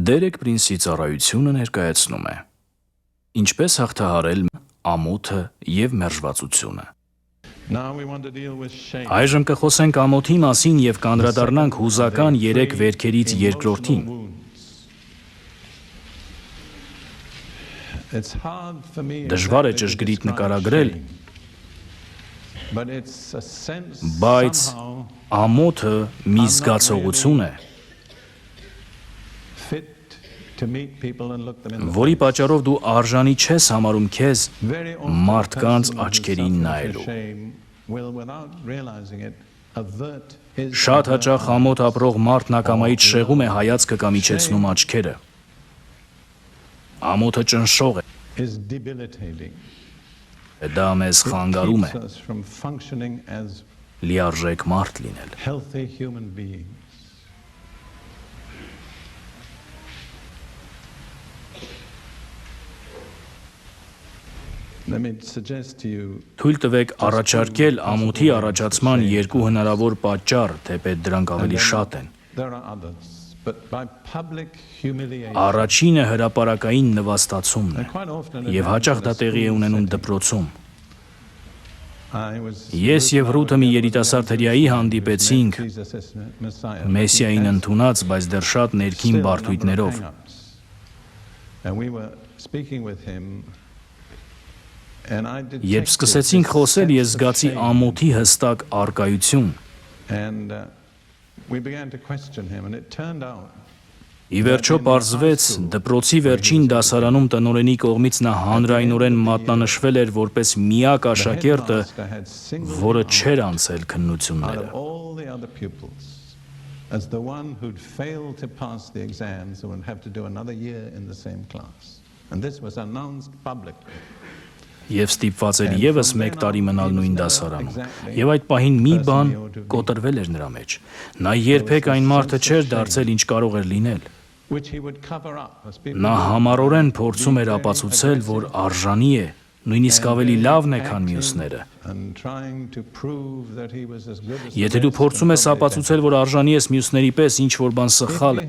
Դերեկ Պրինսի ծառայությունը ներկայացնում է Ինչպես հաղթահարել ամոթը և մերժվածությունը Այժմ կխոսենք ամոթի մասին և կանդրադառնանք հուզական 3 վերքերից երկրորդին Դժվար է ճշգրիտ նկարագրել, բայց ամոթը մի զգացողություն է որի պատճառով դու արժանի չես համարում քեզ մարդկանց աչքերին նայելու Շատ հաճախ ամոթ ապրող մարդն ակամայից շեղում է հայացքը կամ իջեցնում աչքերը Ամոթը ճնշող է Դա մեզ խանգարում է լիարժեք մարդ լինել Թույլ տվեք առաջարկել ամոթի առաջացման 2 հնարավոր պատճառ, թեպետ դրանք ավելի շատ են Առաջինը հրապարակային նվաստացումն է և հաճախ դա տեղի է ունենում դպրոցում Ես և Ռութը մի երիտասարդ հրեայի հանդիպեցինք Մեսիային ընդունած, բայց դեռ շատ ներքին բարդույթներով Երբ սկսեցինք խոսել, ես զգացի ամոթի հստակ առկայություն Ի վերջո պարզվեց, դպրոցի վերջին դասարանում տնօրենի կողմից նա հանրայնորեն մատնանշվել էր որպես միակ աշակերտը, որը չէր անցել քննությունները Եվ ստիպված էր ևս 1 տարի մնալ նույն դասարանում Եվ այդ պահին մի բան կոտրվել էր նրա մեջ Նա երբեք այն մարդը չէր դարձել, ինչ կարող էր լինել Նա համառորեն փորձում էր ապացուցել, որ արժանի է, նույնիսկ ավելի լավն է, քան մյուսները Եթե դու փորձում ես ապացուցել, որ արժանի ես մյուսների պես, ինչ-որ բան սխալ է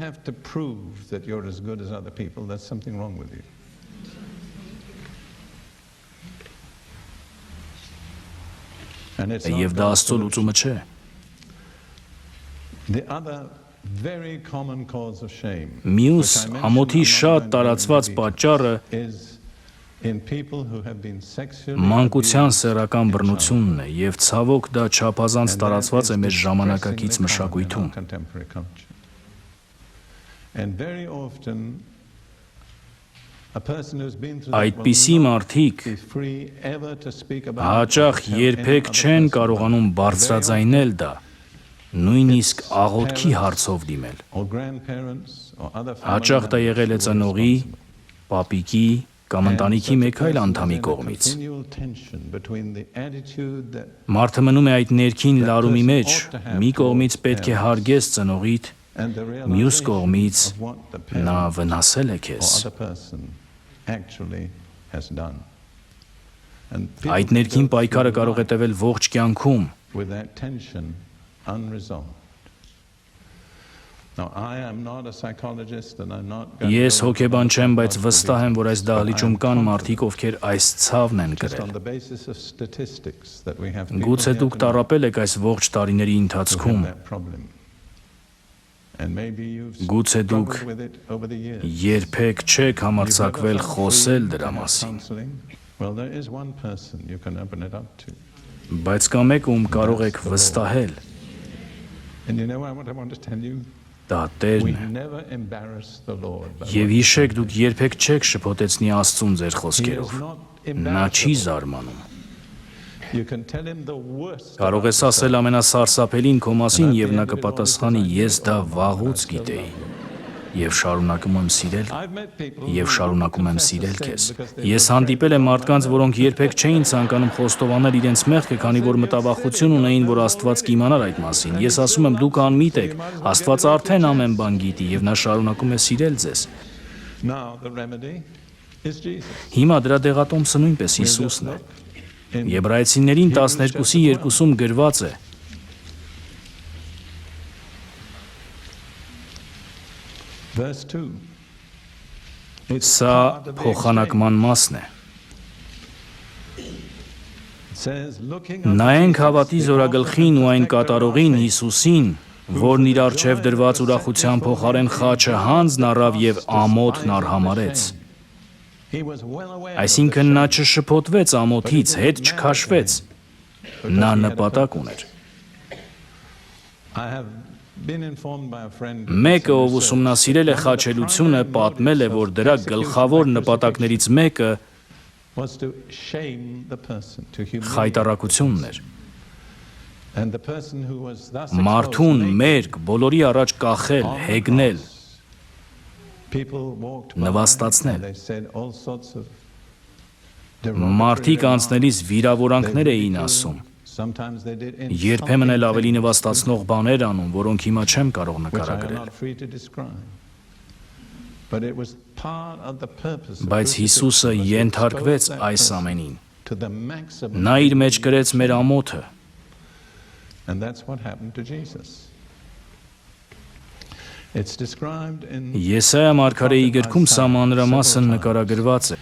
Եվ դա Աստծո լուծումը չէ Մյուս ամոթի շատ տարածված պատճառը մանկության սեռական բռնությունն է և ցավոք դա չափազանց տարածված է մեր ժամանակակից մշակույթում Այդպիսի մարդիկ հաճախ երբեք չեն կարողանում բարձրաձայնել դա, նույնիսկ աղոթքի հարցով դիմել Հաճախ դա եղել է ծնողի, պապիկի կամ ընտանիքի մեկ այլ անդամի կողմից Մարդը մնում է այդ ներքին լարումի մեջ, մի կողմից պետք է հարգես ծնողիդ, մյուս կողմից նա վնասել է քեզ Այդ ներքին պայքարը կարող է տևել ողջ կյանքում Ես հոգեբան չեմ, բայց վստահ եմ, որ այս դահլիճում կան մարդիկ, ովքեր այս ցավն են կրել Գուցե դուք տառապել եք այս ողջ տարիների ընթացքում Գուցե դուք երբեք չեք համարձակվել խոսել դրա մասին Բայց կա մեկ, ում կարող եք վստահել Դա Տերն է Եվ հիշեք, դուք երբեք չեք շփոթեցնի Աստծուն ձեր խոսքերով Նա չի զարմանում Կարող ես ասել ամենասարսափելին քո մասին և նա կպատասխանի ես դա վաղուց գիտեի և շարունակում եմ սիրել քեզ Ես հանդիպել եմ մարդկանց, որոնք երբեք չէին ցանկանում խոստովանել իրենց մեղքը, քանի որ մտավախություն ունեին, որ Աստված կիմանար այդ մասին Ես ասում եմ, դուք անմիտ եք, Աստված արդեն ամեն բան գիտի և նա շարունակում է սիրել ձեզ Հիմա դրա դեղատոմսը նույնպես Հիսուսն է Եբրայեցիներին 12:2-ում գրված է Սա փոխանակման մասն է։ Նայենք հավատի զորագլխին ու այն կատարողին Հիսուսին, որն իր առջև դրված ուրախության փոխարեն խաչը հանձն առավ եւ ամոթն արհամարեց։ Այսինքն նա չշփոթվեց ամոթից, հետ չքաշվեց։ Նա նպատակ ուներ։ Մեկը, ով ուսումնասիրել է խաչելությունը, պատմել է, որ դրա գլխավոր նպատակներից մեկը խայտառակությունն էր։ Մարդուն մերկ, բոլորի առաջ կախել, հեգնել, նվաստացնել։ Մարդիկ անցնելիս վիրավորանքներ էին ասում, երբեմն էլ ավելի նվաստացնող բաներ անում, որոնք հիմա չեմ կարող նկարագրել։ Բայց Հիսուսը ենթարկվեց այս ամենին։ Նա իր մեջ կրեց մեր ամոթը։ Եսայա մարգարեի գրքում սա մանրամասն նկարագրված է։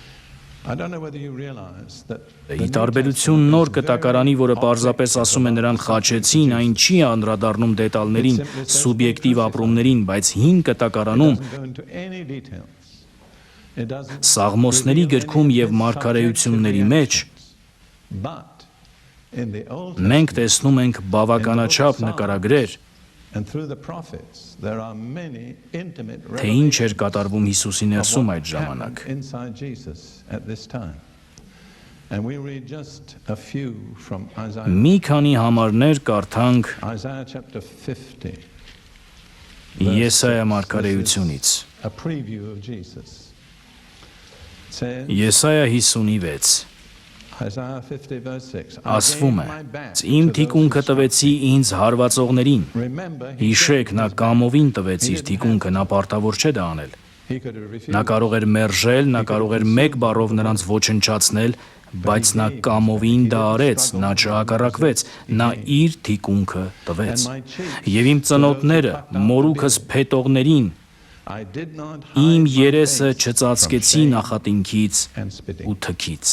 Ի տարբերություն նոր կտակարանի, որը պարզապես ասում է նրան խաչեցին, այն չի անդրադառնում դետալներին, սուբյեկտիվ ապրումներին, բայց հին կտակարանում Սաղմոսների գրքում եւ մարգարեությունների մեջ մենք տեսնում ենք բավականաչափ նկարագրեր, թե ինչ էր կատարվում Հիսուսի ներսում այդ ժամանակ։ Մի քանի համարներ կարդանք Եսայա մարգարեությունից։ Եսայա 56 ասվում է. «Իմ թիկունքը տվեցի ինձ հարվածողներին»։ Հիշեք, նա կամովին տվեց իր թիկունքը, նա պարտավոր չէ դա անել։ Նա կարող էր մերժել, նա կարող էր մեկ բառով նրանց ոչնչացնել, բայց նա կամովին դա արեց, նա չհակառակվեց, նա իր թիկունքը տվեց։ Եվ իմ ծնոտները, մորուքս փետողներին, իմ երեսը չծածկեցի նախատինքից ու թքից։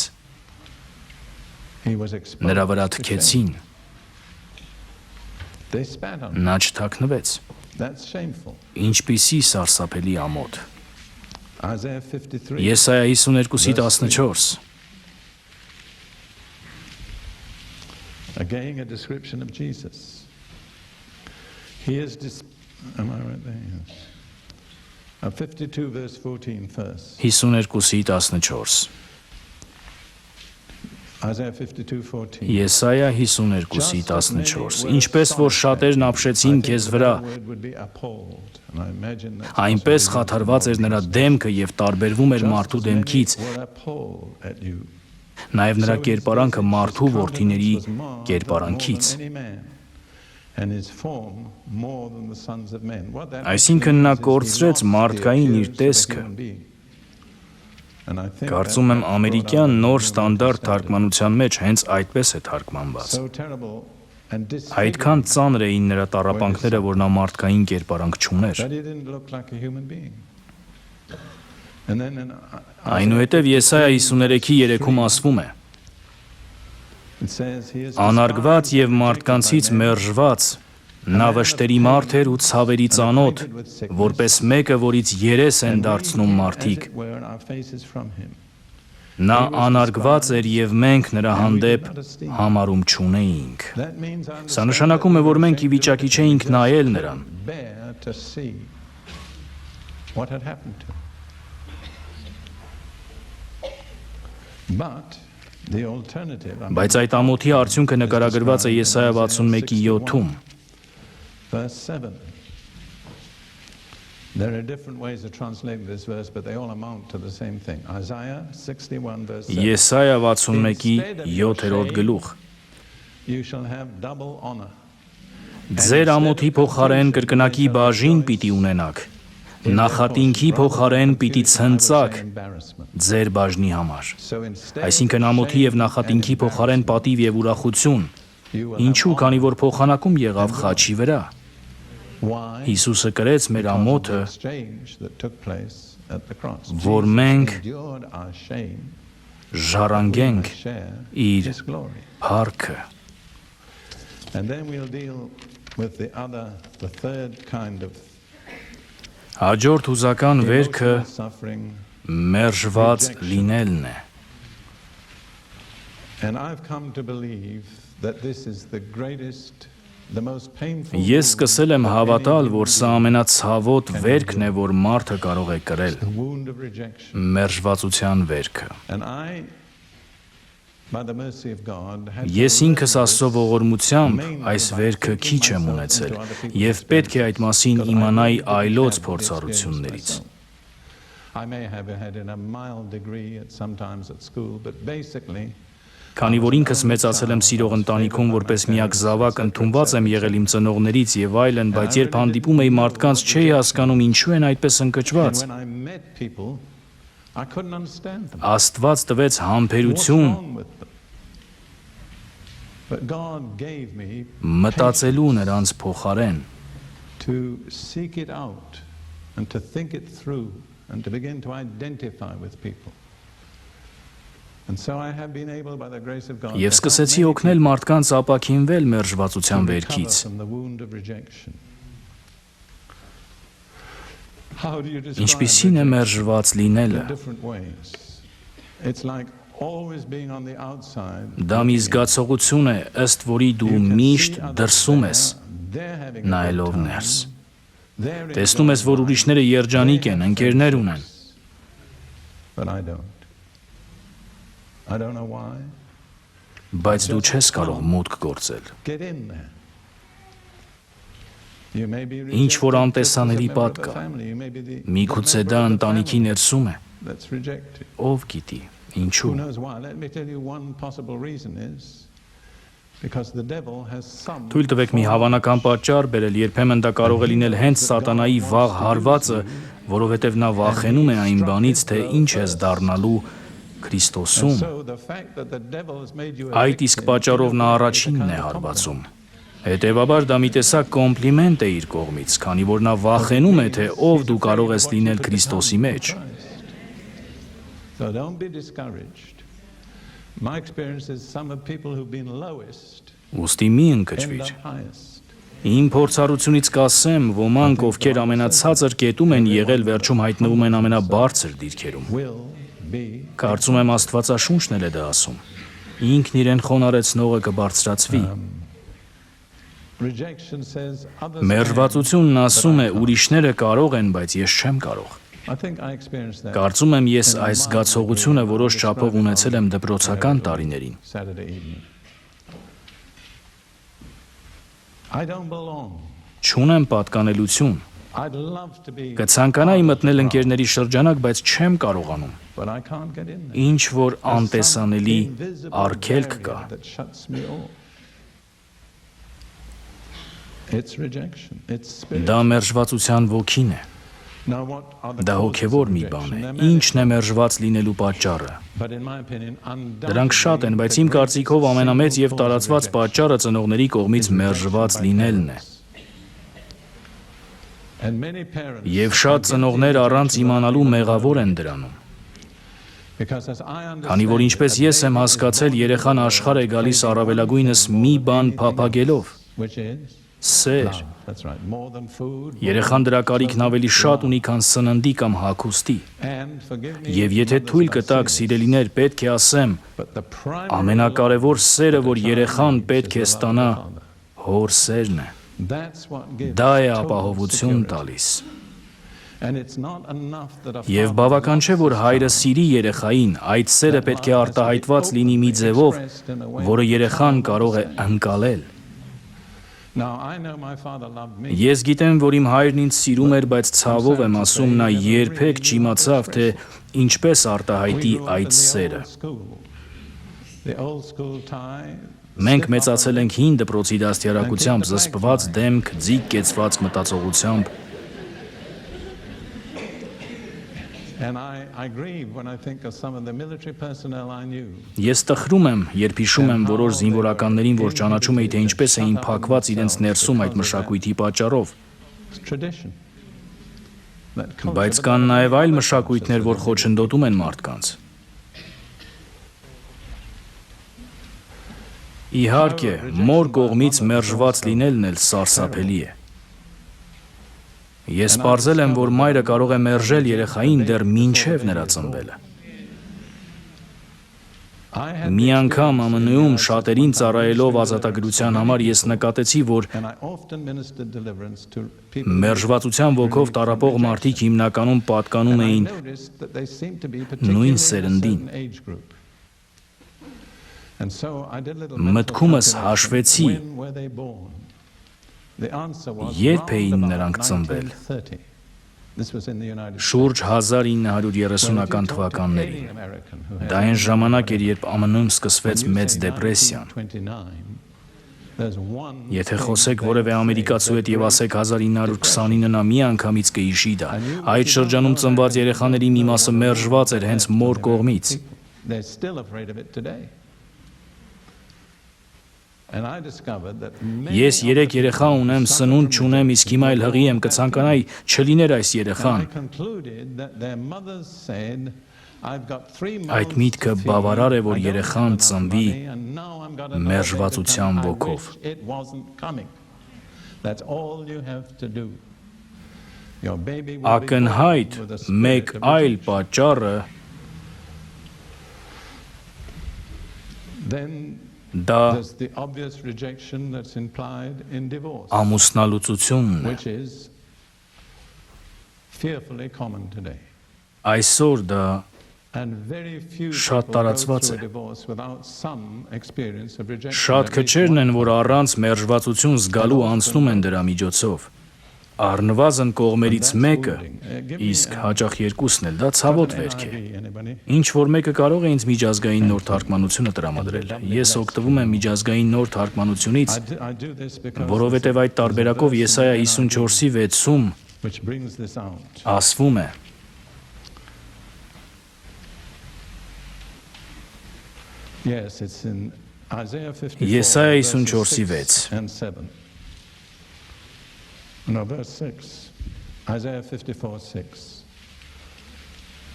Նրա վրա թքեցին, նա չթաքնվեց։ Ինչպիսի սարսափելի ամոթ։ Եսայա 52:14 Again a description of Jesus. He is am I right there? 52 verse 14 first. 52:14 Եսայա 52:14 Ինչպես որ շատերն ապշեցին քեզ վրա, այնպես խաթարված էր նրա դեմքը եւ տարբերվում էր մարդու դեմքից, նաեւ նրա կերպարանքը մարդու որդիների կերպարանքից։ Այսինքն նա կորցրեց մարդկային իր տեսքը։ Կարծում եմ ամերիկյան նոր ստանդարտ թարգմանության մեջ հենց այդպես է թարգմանված։ Այդքան ծանր էին նրա տառապանքները, որ նա մարդկային կերպարանք չուներ։ Այնուհետև Եսայա 53:3-ում ասվում է. Անարգված եւ մարդկանցից մերժված, նա վշտերի մարդ էր ու ցավերի ծանոթ, որպես մեկը, որից երես են դարձնում մարդիկ։ Նա անարգված էր եւ մենք նրա հանդեպ համարում չունեինք։ Սա նշանակում է, որ մենք ի վիճակի չէինք նայել նրան։ Բայց այդ ամոթի արդյունքը նկարագրված է Եսայա 61:7-ում։ Verse 7. There are different ways of translating this verse, but they all amount to the same thing. Isaiah 61 verse 7. Եսայա 61:7 գլուխ. You shall have double honor. Ձեր ամոթի փոխարեն կրկնակի բաժին պիտի ունենաք։ Նախատինքի փոխարեն պիտի ցնծակ ձեր բաժնի համար։ Այսինքն ամոթի եւ նախատինքի փոխարեն պատիվ եւ ուրախություն։ Ինչու, քանի որ փոխանակում եղավ խաչի վրա։ Հիսուսը կրեց մեր ամոթը որ մենք ժառանգենք իր փառքը։ Հաջորդ հուզական վերքը մերժված լինելն է։ Ես սկսել եմ հավատալ, որ սա ամենացավոտ վերքն է, որ մարդը կարող է կրել, մերժվածության վերքը։ Ես ինքս Աստծո ողորմությամբ այս վերքը քիչ եմ ունեցել և պետք է այդ մասին իմանայի այլոց փորձառություններից։ Քանի որ ինքս մեծացել եմ սիրող ընտանիքում, որպես միակ զավակ ընդունված եմ եղել իմ ծնողներից և այլն, բայց երբ հանդիպում էի մարդկանց, չէի հասկանում ինչու են այդպես ընկճված։ Աստված տվեց համբերություն մտածելու նրանց փոխարեն։ Եվ սկսեցի օգնել մարդկանց ապաքինվել մերժվածության վերքից։ Ինչպիսին է մերժված լինելը։ Դա մի զգացողություն է, ըստ որի դու միշտ դրսում ես, նայելով ներս։ Տեսնում ես, որ ուրիշները երջանիկ են, ընկերներ ունեն։ Բայց դու չես կարող մուտք գործել։ Ինչ որ անտեսանելի պատ կա։ Միգուցե դա ընտանիքի ներսում է։ Ով գիտի, ինչու։ Թույլ տվեք մի հավանական պատճառ բերել, երբեմն դա կարող է լինել հենց սատանայի վաղ հարվածը, որովհետև նա վախենում է այն բանից, թե ինչ ես դառնալու Քրիստոսում, այդ իսկ պատճառով նա առաջինն է հարվածում։ Հետևաբար դա մի տեսակ կոմպլիմենտ է իր կողմից, քանի որ նա վախենում է, թե ով դու կարող ես լինել Քրիստոսի մեջ։ Ուստի մի ընկճվիր։ Իմ փորձառությունից կասեմ, ոմանք, ովքեր ամենացածր կետում են եղել, վերջում հայտնվում են ամենաբարձր դիրքերում։ Կարծում եմ Աստվածաշունչն էլ է դա ասում։ Ինքն իրեն խոնարհեցնողը կբարձրացվի։ Մերժվածությունն ասում է ուրիշները կարող են, բայց ես չեմ կարող։ Կարծում եմ ես այս զգացողությունը որոշ չափով ունեցել եմ դպրոցական տարիներին։ Չունեմ պատկանելություն։ Կցանկանայի մտնել ընկերների շրջանակ, բայց չեմ կարողանում։ Ինչ որ անտեսանելի արգելք կա։ Դա մերժվածության ոգին է։ Դա հոգևոր մի բան է։ Ինչն է մերժված լինելու պատճառը։ Դրանք շատ են, բայց իմ կարծիքով ամենամեծ և տարածված պատճառը ծնողների կողմից մերժված լինելն է։ Եվ շատ ծնողներ առանց իմանալու մեղավոր են դրանում։ Քանի որ ինչպես ես եմ հասկացել, երեխան աշխարհ է գալիս առավելագույնս մի բան փափագելով՝ սեր։ Երեխան դրա կարիքն ավելի շատ ունի, քան սննդի կամ հագուստի։ Եվ եթե թույլ կտաք, սիրելիներ, պետք է ասեմ, ամենակարևոր սերը, որ երեխան պետք է ստանա, հոր սերն է։ Դա է ապահովություն տալիս։ Եվ բավական չէ, որ հայրը սիրի երեխային, այդ սերը պետք է արտահայտված լինի մի ձևով, որը երեխան կարող է ընկալել։ Ես գիտեմ, որ իմ հայրն ինձ սիրում էր, բայց ցավով եմ ասում, նա երբեք չիմացավ, թե ինչպես արտահայտի այդ սերը։ Մենք մեծացել ենք հին դպրոցի դաստիարակությամբ, զսպված դեմք, ձիգ կեցված մտածողությամբ։ Ես տխրում եմ, երբ հիշում եմ որոշ զինվորականներին, որ ճանաչում էի, թե ինչպես էին փակված իրենց ներսում այդ մշակույթի պատճառով։ Բայց կան նաև այլ մշակույթներ, որ խոչընդոտում են մարդկանց։ Իհարկե, մոր կողմից մերժված լինելն էլ սարսափելի է։ Ես պարզել եմ, որ մայրը կարող է մերժել երեխային դեռ մինչև նրա ծնվելը։ Մի անգամ ԱՄՆ-ում շատերին ծառայելով ազատագրության համար ես նկատեցի, որ մերժվածության ոգով տառապող մարդիկ հիմնականում պատկանում էին նույն սերնդին։ Մտքումս հաշվեցի, երբ էին նրանք ծնվել։ Շուրջ 1930-ական թվականներին։ Դա այն ժամանակ էր, երբ ԱՄՆ-ում սկսվեց մեծ դեպրեսիան։ Եթե խոսեք որևէ ամերիկացու հետ եւ ասեք 1929-ն նա միանգամից կհիշի դա, այդ շրջանում ծնված երեխաների մի մասը մերժված էր հենց մոր կողմից։ Ես 3 երեխա ունեմ, սնունդ չունեմ, իսկ հիմա էլ հղի եմ, կցանկանայի չլիներ այս երեխան։ Այդ միտքը բավարար է, որ երեխան ծնվի մերժվածության ոգով։ Ակնհայտ մեկ այլ պատճառը դա ամուսնալուծությունն է։ Այսօր դա շատ տարածված է։ Շատ քչերն են, որ առանց մերժվածություն զգալու անցնում են դրա միջոցով։ Առնվազն կողմերից մեկը, իսկ հաճախ երկուսն էլ, դա ցավոտ վերք է։ Ինչ որ մեկը կարող է ինձ միջազգային նոր թարգմանությունը տրամադրել։ Ես օգտվում եմ միջազգային նոր թարգմանությունից, որովհետև այդ տարբերակով Եսայա 54:6-ում ասվում է. Եսայա 54:6 No, verse 6, Isaiah 54:6.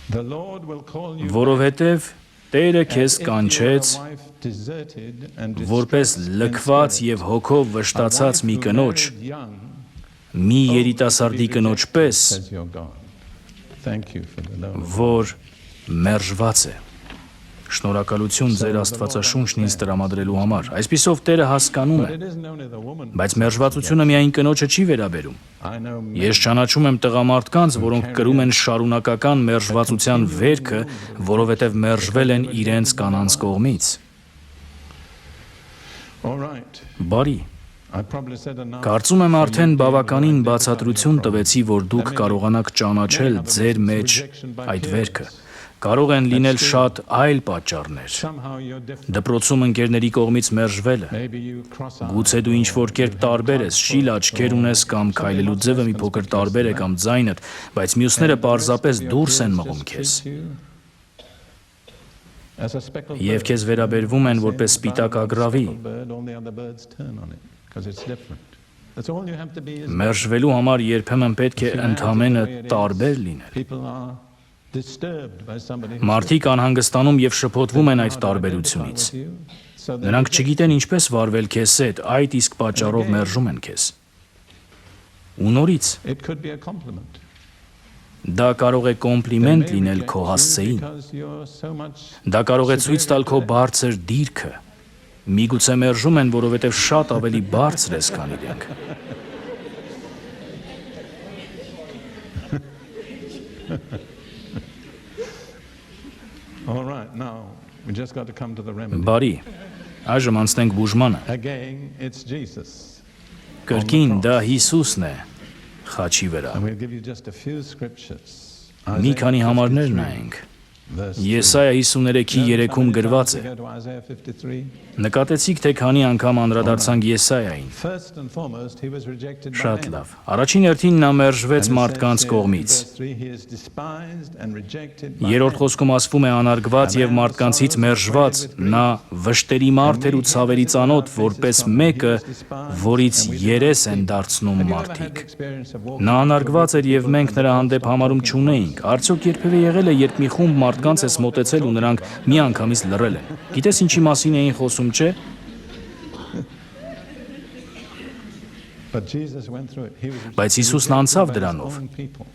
The Lord will call you Որովհետև Տերը քեզ կանչեց որպես լքված եւ հոգով վշտացած մի կնոջ, մի երիտասարդի կնոջ պես, որ մերժված է։ Շնորհակալություն ձեր Աստվածաշունչն ինձ տրամադրելու համար։ Այսպիսով Տերը հասկանում է, բայց մերժվածությունը միայն կնոջը չի վերաբերում։ Ես ճանաչում եմ տղամարդկանց, որոնք կրում են շարունակական մերժվածության վերքը, որովհետև մերժվել են իրենց կանանց կողմից։ Բարի։ Կարծում եմ արդեն բավականին բացատրություն տվեցի, որ դուք կարողանաք ճանաչել ձեր մեջ այդ վերքը։ Կարող են լինել շատ այլ պատճառներ։ Դպրոցում ընկերների կողմից մերժվելը։ Գուցե դու ինչ-որ կերպ տարբեր ես, շիլ աչքեր ունես կամ քայլելու ձևը մի փոքր տարբեր է կամ ձայնդ, բայց մյուսները պարզապես դուրս են մղում քեզ։ Եվ քեզ վերաբերվում են որպես սպիտակ ագռավի։ Մերժվելու համար երբեմն պետք է ընդհանրապես տարբեր լինել։ Մարդիկ անհանգստանում եւ շփոթվում են այդ տարբերությունից։ Նրանք չգիտեն ինչպես վարվել քեզ հետ, այդ իսկ պատճառով մերժում են քեզ։ Ու նորից դա կարող է կոմպլիմենտ լինել քո հասցեին։ Դա կարող է ցույց տալ քո բարձր դիրքը։ Միգուցե մերժում են, որովհետև շատ ավելի բարձր ես, քան իրենք։ All right, now we just got to come to the remedy. Բարի, այժմ անցնենք բուժմանը։ Again, it's Jesus. Կրկին դա Հիսուսն է խաչի վրա։ And we'll give you just a few scriptures. Մի քանի համարներ նայենք։ verse 3. Եսայա 53:3-ում գրված է. Go to Isaiah 53. Նկատեցիք, թե քանի անգամ անդրադարձանք Եսայային։ First and foremost, he was rejected by Շատ men. լավ։ Առաջին հերթին նա մերժվեց And it մարդկանց says here in կողմից։ verse 3, he is despised and rejected by Երրորդ men. խոսքում ասվում է անարգված եւ մարդկանցից մերժված, նա վշտերի մարդ էր ու ցավերի ծանոթ, որպես մեկը, որից երես են դարձնում Have you ever had the մարդիկ։ experience of walking Նա through անարգված էր եւ people մենք and նրա the հանդեպ dogs համարում barking? չունեինք։ Արդյոք երբևէ եղել է, երբ մի խումբ մարդկանց էս մոտեցել ու նրանք միանգամից լռել են։ Գիտես ինչի մասին էին խոսում, չէ՞։ But Jesus went through it. He was Բայց Հիսուսն rejected անցավ by his դրանով։ own people.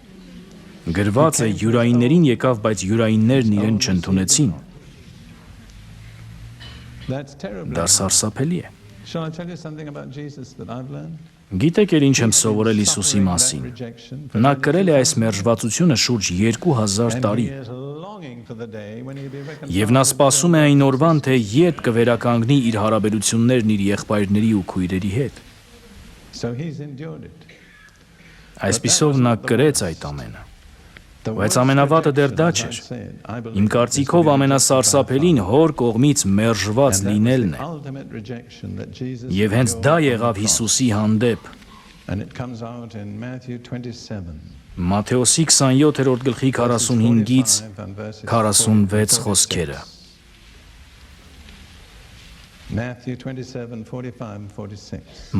Գրված է յուրայիններին եկավ, բայց յուրայիններն իրեն չընդունեցին։ That's terrible. Դա սարսափելի է։ Shall I tell you something about Jesus that I've learned? Գիտեք էլ ինչ եմ սովորել Հիսուսի մասին։ Նա կրել է այս մերժվածությունը շուրջ 2000 տարի։ Եվ նա սպասում է այն օրվան, թե երբ կվերականգնի իր հարաբերություններն իր եղբայրների ու քույրերի հետ։ Այսպիսով նա կրեց այդ ամենը։ Բայց ամենավատը դեռ դա չէր։ Իմ կարծիքով ամենասարսափելին հոր կողմից մերժված լինելն է։ Եվ հենց դա եղավ Հիսուսի հանդեպ։ Մատթեոսի 27-րդ գլխի 45-ից 46 խոսքերը։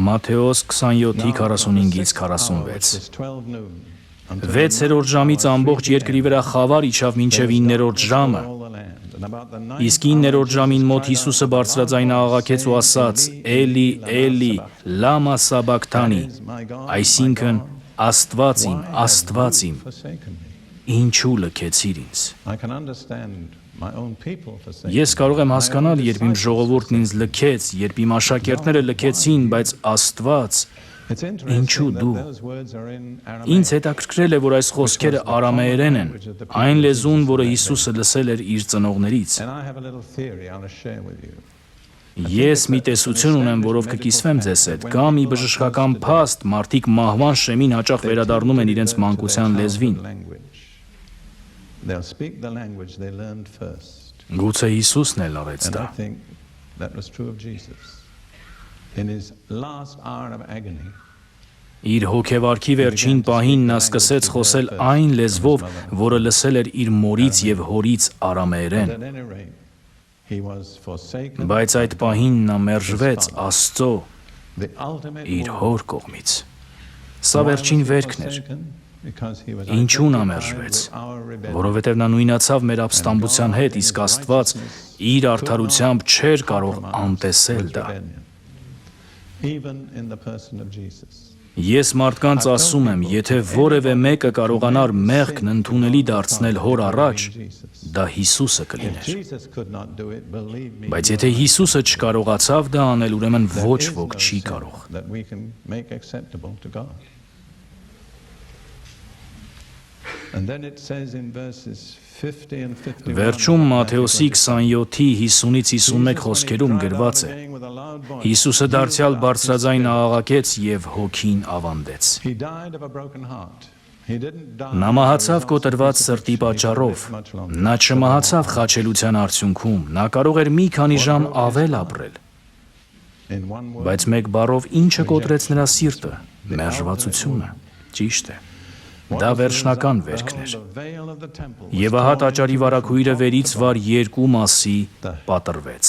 Մատթեոս 27-ի 45-ից 46։ 6-րդ ժամից ամբողջ երկրի վրա խավար իջավ մինչև 9-րդ ժամը։ Իսկ 9-րդ ժամին մոտ Հիսուսը բարձրաձայն աղաղակեց ու ասաց. «Էլի, Էլի, լամա սաբակթանի», այսինքն Աստված իմ, Աստված իմ, ինչու լքեցիր ինձ։ Ես կարող եմ հասկանալ, երբ իմ ժողովուրդն ինձ լքեց, երբ իմ աշակերտները լքեցին, բայց Աստված, ինչու դու։ Ինձ հետաքրքրել է, որ այս խոսքերը արամեերեն են, այն լեզուն, որը Հիսուսը լսել էր իր ծնողներից։ Ես մի տեսություն ունեմ, որով կկիսվեմ ձեզ հետ, կա մի բժշկական փաստ, մարդիկ մահվան շեմին հաճախ վերադառնում են իրենց մանկության լեզվին։ Գուցե Հիսուսն էլ արեց դա։ Իր հոգեվարքի վերջին պահին նա սկսեց խոսել այն լեզվով, որը լսել էր իր մորից եւ հորից արամեերեն։ Բայց այդ պահին նա մերժվեց Աստծո իր հոր կողմից։ Սա վերջին վերքն էր։ Ինչու նա մերժվեց։ Որովհետև նա նույնացավ մեր ապստամբության հետ, իսկ Աստված իր արդարությամբ չէր կարող անտեսել դա։ Ես մարդկանց ասում եմ, եթե որևէ մեկը կարողանար մեղքն ընդունելի դարձնել հոր առաջ, դա Հիսուսը կլիներ։ Բայց եթե Հիսուսը չկարողացավ դա անել, ուրեմն ոչ ոք չի կարող։ Վերջում Մատթեոսի 27-ի 50-ից 51 խոսքերում գրված է. Հիսուսը դարձյալ բարձրաձայն աղաղակեց եւ հոգին ավանդեց։ Նա մահացավ կոտրված սրտի պատճառով։ Նա չմահացավ խաչելության արդյունքում, նա կարող էր մի քանի ժամ ավել ապրել։ Բայց մեկ բառով ինչը կոտրեց նրա սիրտը, մերժվածությունը, ճիշտ է։ Դա վերջնական վերքն էր։ Եվ ահա տաճարի վարագույրը վերից վար երկու մասի պատռվեց։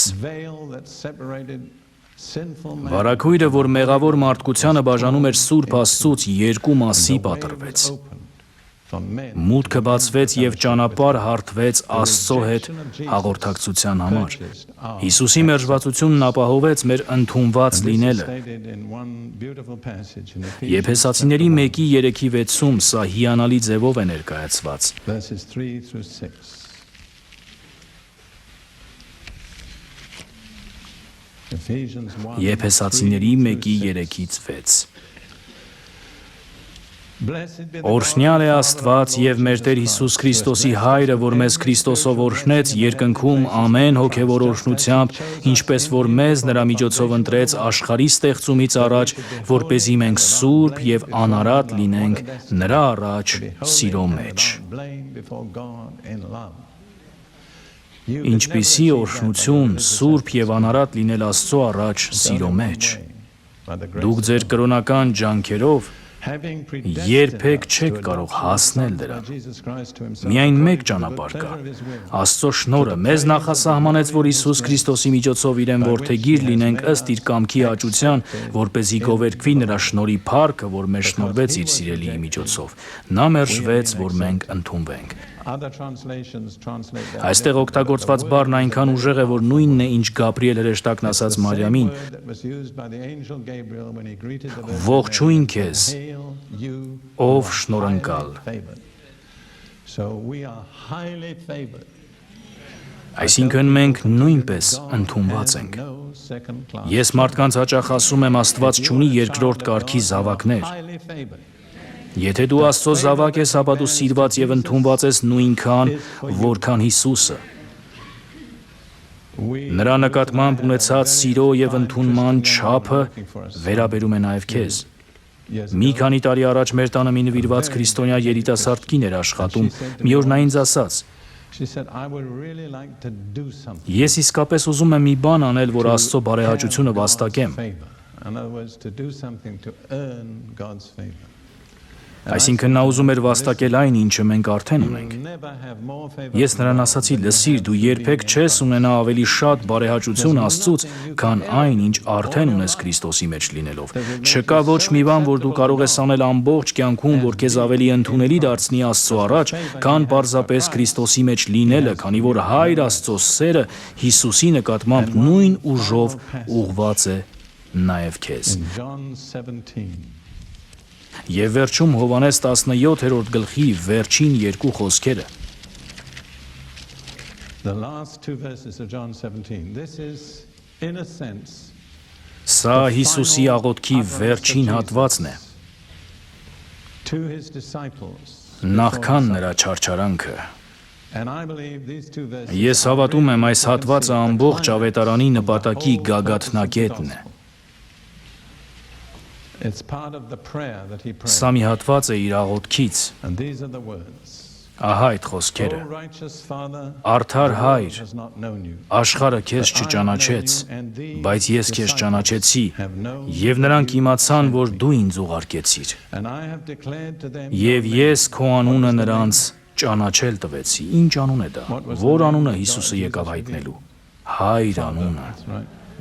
Վարագույրը, որ մեղավոր մարդկությանը բաժանում էր Սուրբ Աստծուց, երկու մասի պատռվեց։ Մուտքը բացվեց եւ ճանապարհ հարթվեց Աստծո հետ հաղորդակցության համար։ Հիսուսի մերժվածությունն ապահովեց մեր ընդունված լինելը։ Եփեսացիների 1:3-6-ում սա հիանալի ձևով է ներկայացված։ Եփեսացիների 1:3-6 Օրհնյալ է Աստված եւ մեր Տեր Հիսուս Քրիստոսի Հայրը, որ մեզ Քրիստոսով օրհնեց երկնքում ամեն հոգևոր օրհնությամբ, ինչպես որ մեզ նրա միջոցով ընտրեց աշխարհի ստեղծումից առաջ, որպեսզի մենք սուրբ եւ անարատ լինենք նրա առաջ սիրո մեջ։ Ինչպիսի օրհնություն, սուրբ եւ անարատ լինել Աստծո առաջ սիրո մեջ։ Դուք ձեր կրոնական ջանքերով երբեք չեք կարող հասնել դրան։ Միայն մեկ ճանապարհ կա։ Աստծո շնորհը մեզ նախասահմանեց, որ Հիսուս Քրիստոսի միջոցով իրեն որդեգիր լինենք ըստ իր կամքի աճության, որպեսզի գովերգվի նրա շնորհի փառքը, որ մեզ շնորհվեց իր սիրելիի միջոցով։ Նա մերժվեց, որ մենք ընդունվենք։ Այստեղ օգտագործված բառն այնքան ուժեղ է, որ նույնն է, ինչ Գաբրիել հրեշտակն ասաց Մարիամին. Ողջույն քեզ, ով շնորհընկալ։ Այսինքն մենք նույնպես ընդունված ենք։ Ես մարդկանց հաճախ ասում եմ, Աստված չունի երկրորդ կարգի զավակներ։ Եթե դու Աստծո զավակ ես, ապա դու սիրված եւ ընդունված ես նույնքան, որքան Հիսուսը։ Նրա նկատմամբ ունեցած սիրո եւ ընդունման չափը վերաբերում է նաեւ քեզ։ Մի քանի տարի առաջ մեր տանը մի նվիրված քրիստոնյա երիտասարդ կին էր աշխատում, մի օր նա ինձ ասաց. Ես իսկապես ուզում եմ մի բան անել, որ Աստծո բարեհաճությունը վաստակեմ։ Այսինքն նա ուզում էր վաստակել այն, ինչը մենք արդեն ունենք։ Ես նրան ասացի, լսիր, դու երբեք չես ունենա ավելի շատ բարեհաճություն Աստծուց, քան այն, ինչ արդեն ունես Քրիստոսի մեջ լինելով։ Չկա ոչ մի բան, որ դու կարող ես անել ամբողջ կյանքում, որ քեզ ավելի ընդունելի դարձնի Աստծո առաջ, քան պարզապես Քրիստոսի մեջ լինելը, քանի որ Հայր Աստծո սերը Հիսուսի նկատմամբ նույն ուժով ուղղված է նաև քեզ։ Եվ վերջում Հովհաննես 17-րդ գլխի վերջին երկու խոսքերը։ Սա Հիսուսի աղոթքի վերջին հատվածն է։ Նախքան նրա չարչարանքը։ Ես հավատում եմ, այս հատվածը ամբողջ ավետարանի նպատակի գագաթնակետն է։ Սա մի հատված է իր աղոթքից։ Ահա այդ խոսքերը. Արդար Հայր, աշխարհը քեզ չճանաչեց, բայց ես քեզ ճանաչեցի, եւ նրանք իմացան, որ դու ինձ ուղարկեցիր։ Եվ ես քո անունը նրանց ճանաչել տվեցի։ Ինչ անուն է դա։ Որ անունը Հիսուսը եկավ հայտնելու։ Հայր անունը։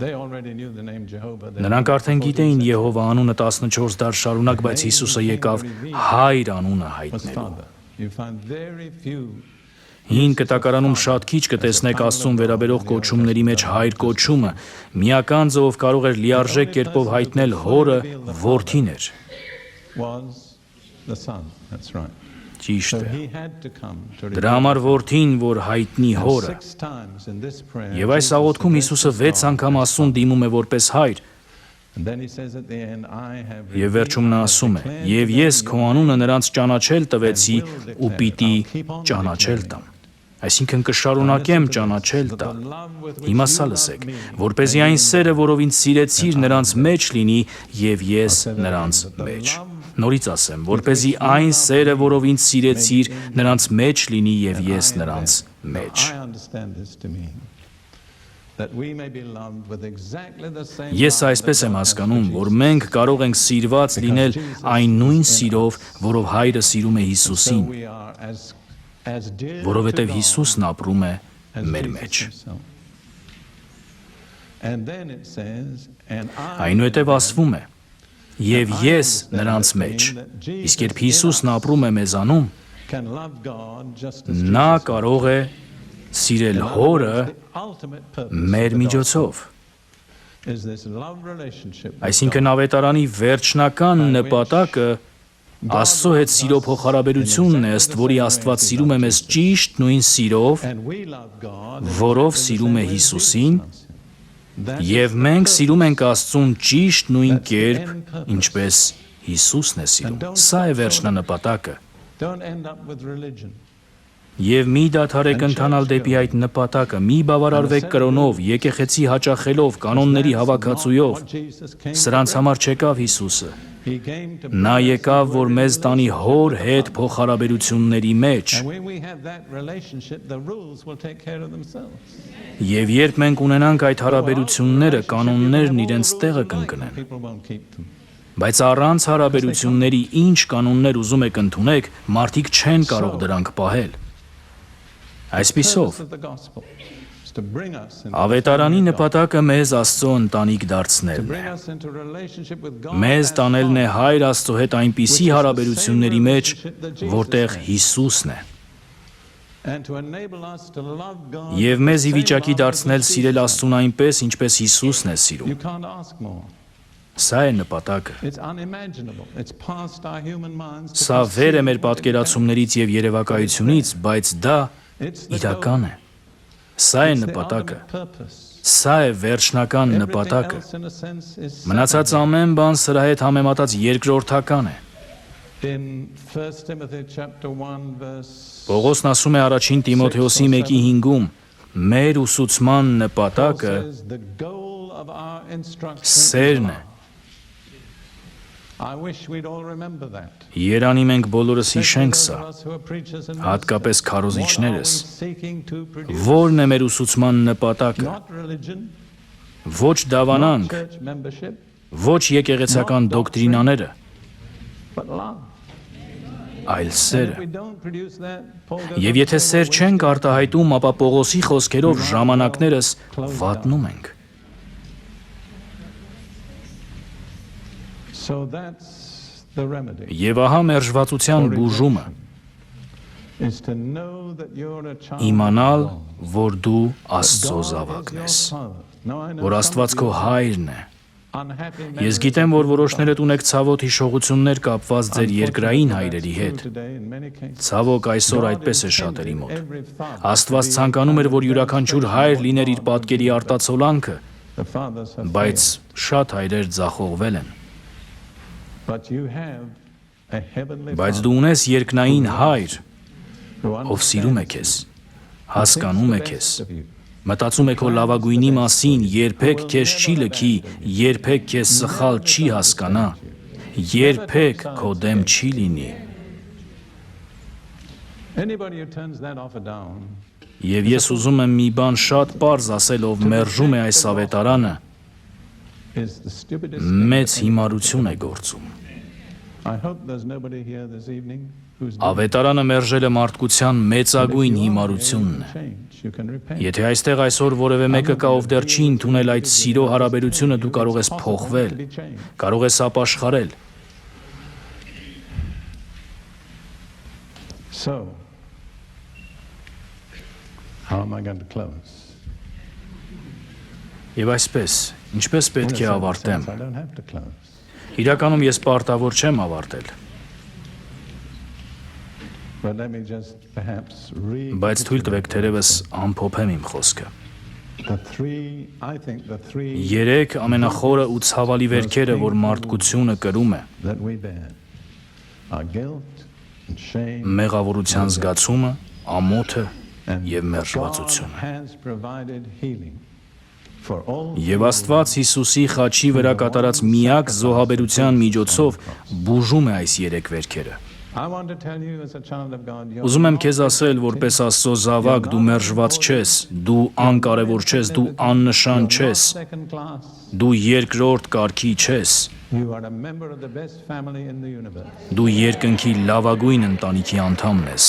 Նրանք արդեն գիտեին Եհովա անունը 14 դար շարունակ, բայց Հիսուսը եկավ Հայր անունը հայտնելու։ Հին կտակարանում շատ քիչ կտեսնեք Աստծուն վերաբերող կոչումների մեջ Հայր կոչումը, միական ձևով կարող էր լիարժեք կերպով հայտնել Հորը, Որդին էր։ Ճիշտ է։ Դրա համար Որդին, որ հայտնի Հորը։ Եվ այս աղոթքում Հիսուսը 6 անգամ Աստծուն դիմում է որպես Հայր։ Եվ վերջում նա ասում է. «Եվ ես քո անունը նրանց ճանաչել տվեցի ու պիտի ճանաչել տամ»։ Այսինքն կշարունակեմ ճանաչել տալ։ Հիմա սա լսեք, որպեսզի այն սերը, որով ինձ սիրեցիր, նրանց մեջ լինի եւ ես նրանց մեջ։ Նորից ասեմ, որպեսզի այն սերը, որով ինձ սիրեցիր, նրանց մեջ լինի եւ ես նրանց մեջ։ Ես այսպես եմ հասկանում, որ մենք կարող ենք սիրված լինել այն նույն սիրով, որով Հայրը սիրում է Հիսուսին, որովհետև Հիսուսն ապրում է մեր մեջ։ Այնուհետև ասվում է. «Եվ ես նրանց մեջ», իսկ երբ Հիսուսն ապրում է մեզանում, նա կարող է սիրել Հորը մեր միջոցով։ Այսինքն ավետարանի վերջնական նպատակը Աստծո հետ սիրո փոխհարաբերությունն է, ըստ որի Աստված սիրում է մեզ ճիշտ նույն սիրով, որով սիրում է Հիսուսին, եւ մենք սիրում ենք Աստծուն ճիշտ նույն կերպ, ինչպես Հիսուսն է սիրում։ Սա է վերջնանպատակը։ Եվ մի դադարեք ընթանալ դեպի այդ նպատակը, մի բավարարվեք կրոնով, եկեղեցի հաճախելով, կանոնների հավաքածուով։ Սրանց համար չեկավ Հիսուսը։ Նա եկավ, որ մեզ տանի հոր հետ փոխհարաբերությունների մեջ։ Եվ երբ մենք ունենանք այդ հարաբերությունները, կանոններն իրենց տեղը կընկնեն։ Բայց առանց հարաբերությունների ինչ կանոններ ուզում եք ընդունեք, մարդիկ չեն կարող դրանք պահել։ Այսպիսով, ավետարանի նպատակը մեզ Աստծո ընտանիք դարձնելն է։ Մեզ տանելն է Հայր Աստծո հետ այնպիսի հարաբերությունների մեջ, որտեղ Հիսուսն է։ Եվ մեզ ի վիճակի դարձնել սիրել Աստծուն այնպես, ինչպես Հիսուսն է սիրում։ Սա է նպատակը։ Սա վեր է մեր պատկերացումներից եւ երևակայությունից, բայց դա իրական է։ Սա է նպատակը։ Սա է վերջնական նպատակը։ Մնացած ամեն բան սրա հետ համեմատած երկրորդական է։ Պողոսն ասում է առաջին Տիմոթեոսի 1:5-ում. մեր ուսուցման նպատակը սերն է։ Երանի մենք բոլորս հիշենք սա, հատկապես քարոզիչներս։ Ո՞րն է մեր ուսուցման նպատակը։ Ոչ դավանանք, ոչ եկեղեցական դոկտրինաները, այլ սերը։ Եվ եթե սեր չենք արտահայտում, ապա Պողոսի խոսքերով ժամանակներս վատնում ենք։ Եվ ահա մերժվածության բուժումը, իմանալ, որ դու Աստծո զավակն ես, որ Աստված քո հայրն է։ Ես գիտեմ, որ որոշներդ ունեք ցավոտ հիշողություններ կապված ձեր երկրային հայրերի հետ։ Ցավոք այսօր այդպես է շատերի մոտ։ Աստված ցանկանում էր, որ յուրաքանչյուր հայր լիներ իր պատկերի արտացոլանքը, բայց շատ հայրեր ձախողվել են։ Բայց դու ունես երկնային հայր, ով սիրում է քեզ, հասկանում է քեզ, մտածում է քո լավագույնի մասին, երբեք քեզ չի լքի, երբեք քեզ սխալ չի հասկանա, երբեք քո դեմ չի լինի։ Եվ ես ուզում եմ մի բան շատ պարզ ասել, ով մերժում է այս ավետարանը, մեծ հիմարություն է գործում։ Ավետարանը մերժելը մարդկության մեծագույն հիմարությունն է։ Եթե այստեղ այսօր որևէ մեկը կա, ով դեռ չի ընդունել այդ սիրո հարաբերությունը, դու կարող ես փոխվել, կարող ես ապաշխարել։ Եվ այսպես, ինչպես պետք է ավարտեմ։ Իրականում ես պարտավոր չեմ ավարտել։ Բայց թույլ տվեք թերևս ամփոփեմ իմ խոսքը։ Երեք ամենախորը ու ցավալի վերքերը, որ մարդկությունը կրում է, մեղավորության զգացումը, ամոթը և մերժվածությունը։ Եվ Աստված Հիսուսի խաչի վրա կատարած միակ զոհաբերության միջոցով բուժում է այս երեք վերքերը։ Ուզում եմ քեզ ասել, որպես Աստծո զավակ, դու մերժված չես, դու անկարևոր չես, դու աննշան չես, դու երկրորդ կարգի չես, դու երկնքի լավագույն ընտանիքի անդամն ես։